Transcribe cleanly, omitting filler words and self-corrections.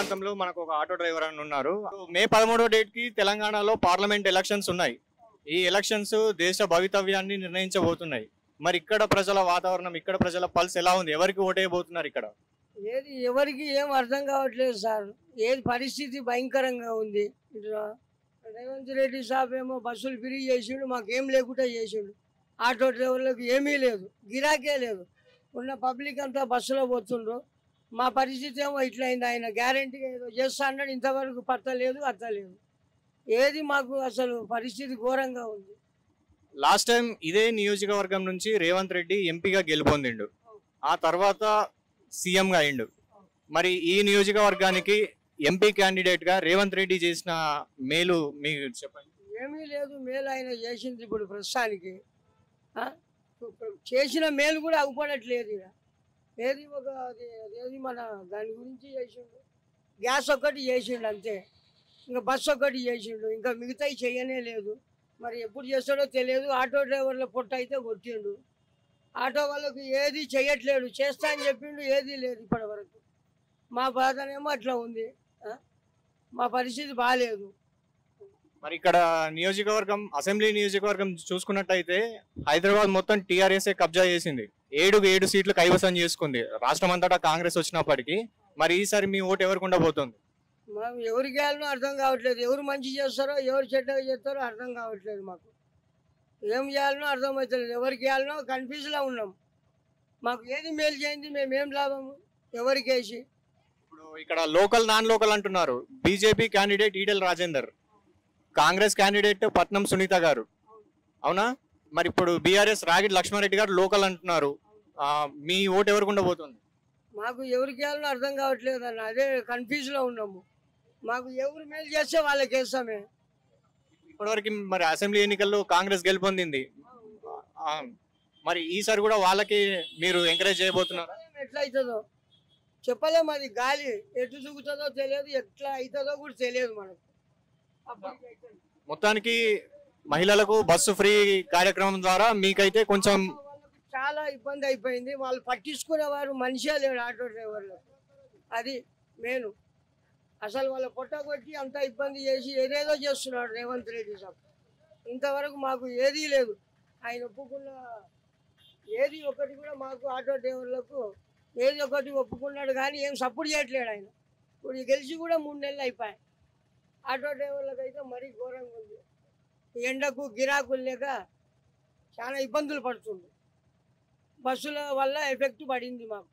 ప్రాంతంలో మనకు ఒక ఆటో డ్రైవర్ అని ఉన్నారు. మే 13వ డేట్ కి తెలంగాణలో పార్లమెంట్ ఎలక్షన్స్ ఉన్నాయి. ఈ ఎలక్షన్స్ దేశ భవితవ్యాన్ని నిర్ణయించబోతున్నాయి. మరి ఇక్కడ ప్రజల వాతావరణం, ఇక్కడ ప్రజల పల్స్ ఎలా ఉంది? ఎవరికి ఓటేయబోతున్నారు ఇక్కడ? ఏది ఎవరికి ఏం అర్థం కావట్లేదు సార్. ఏది పరిస్థితి భయంకరంగా ఉంది. ఇట్లా రేవంత్ రెడ్డి సాబ్ ఏమో బస్సులు ఫ్రీ చేసిండు, మాకేం లేకుండా చేసిండు. ఆటో డ్రైవర్లకు ఏమీ లేదు, గిరాకే లేదు. ఉన్న పబ్లిక్ అంతా బస్సులో పోతుండ్రు. మా పరిస్థితి ఏమో ఇట్లయింది. ఆయన గ్యారంటీగా ఏదో చేస్తా అన్నాడు, ఇంతవరకు పత్తలేదు అత్తలేదు. ఏది మాకు అసలు పరిస్థితి ఘోరంగా ఉంది. లాస్ట్ టైం ఇదే నియోజకవర్గం నుంచి రేవంత్ రెడ్డి ఎంపీగా గెలుపొందిండు, ఆ తర్వాత సీఎంగా అయిండు. మరి ఈ నియోజకవర్గానికి ఎంపీ క్యాండిడేట్ గా రేవంత్ రెడ్డి చేసిన మేలు మీకు చెప్పండి. ఏమీ లేదు, మేలు ఆయన చేసింది ఇప్పుడు ప్రస్తుతానికి. చేసిన మేలు కూడా అవ్వపడట్లేదు. ఇక ఏది ఒక ఏది మన దాని గురించి చేసిండు, గ్యాస్ ఒక్కటి చేసిండు అంతే. ఇంకా బస్సు ఒక్కటి చేసిండు, ఇంకా మిగతాయి చేయనే లేదు. మరి ఎప్పుడు చేస్తాడో తెలియదు. ఆటో డ్రైవర్ల పొట్ట అయితే కొట్టిండు. ఆటో వాళ్ళకు ఏది చేయట్లేడు, చేస్తా అని చెప్పిండు, ఏది లేదు ఇప్పటి వరకు. మా బాధనేమో అట్లా ఉంది. మా పరిస్థితి బాగాలేదు. మరి ఇక్కడ నియోజకవర్గం, అసెంబ్లీ నియోజకవర్గం చూసుకున్నట్టయితే హైదరాబాద్ మొత్తం టీఆర్ఎస్ఏ కబ్జా చేసింది. 7 సీట్లు కైవసం చేసుకుంది. రాష్ట్రం అంతటా కాంగ్రెస్ వచ్చినప్పటికీ మరి ఈసారి మీ ఓటు ఎవరికి ఉండబోతుంది? మనం ఎవరికి వెళ్ళినో అర్థం కావట్లేదు. ఎవరు మంచి చేస్తారో ఎవరు చెడ్డగా చేస్తారో అర్థం కావట్లేదు. మాకు ఏం చేయాలనో అర్థం అవుతలేదు. ఎవరికి వెళ్ళినో కన్ఫ్యూజ్లో ఉన్నాం. మాకు ఏది మేలు చేయండి, మేమేం లాభము ఎవరికి వేసి. ఇప్పుడు ఇక్కడ లోకల్ నాన్ లోకల్ అంటున్నారు. BJP candidate Etela Rajender, Congress candidate పట్నం సునీత గారు, అవునా? మరి ఇప్పుడు బీఆర్ఎస్ రాగిడి లక్ష్మారెడ్డి గారు లోకల్ అంటున్నారు. మీ ఓటు ఎవరికి ఉండబోతుంది? మాకు ఎవరికి వెళ్ళినో అర్థం కావట్లేదు అన్న, అదే కన్ఫ్యూజ్లో ఉన్నాము. మాకు ఎవరు మేలు చేస్తే వాళ్ళకి వేస్తామే. ఇప్పటివరకు మరి అసెంబ్లీ ఎన్నికల్లో కాంగ్రెస్ గెలుపొందింది. మరి ఈసారి కూడా వాళ్ళకి మీరు ఎంకరేజ్ చేయబోతున్నారు? ఎట్లా అవుతుందో చెప్పలేము. అది గాలి ఎటు దూకుతుందో తెలియదు, ఎట్లా అవుతుందో కూడా తెలియదు మనకు. మొత్తానికి మహిళలకు బస్సు ఫ్రీ కార్యక్రమం ద్వారా మీకైతే కొంచెం చాలా ఇబ్బంది అయిపోయింది. వాళ్ళు పట్టించుకునేవారు మనిషే లేడు ఆటో డ్రైవర్లకు. అది మెయిన్. అసలు వాళ్ళ పొట్ట కొట్టి అంత ఇబ్బంది చేసి ఏదేదో చేస్తున్నాడు రేవంత్ రెడ్డి సాబ్. ఇంతవరకు మాకు ఏదీ లేదు. ఆయన ఒప్పుకున్న ఏది ఒకటి కూడా మాకు ఆటో డ్రైవర్లకు ఏది ఒకటి ఒప్పుకున్నాడు కానీ ఏం సపోర్ట్ చేయట్లేడు ఆయన. ఇప్పుడు గెలిచి కూడా 3 నెలలు అయిపోయాయి. ఆటో డ్రైవర్లకు అయితే మరీ ఘోరంగా ఉంది. ఎండకు గిరాకులు లేక చాలా ఇబ్బందులు పడుతుంది. బస్సుల వల్ల ఎఫెక్ట్ పడింది మాకు.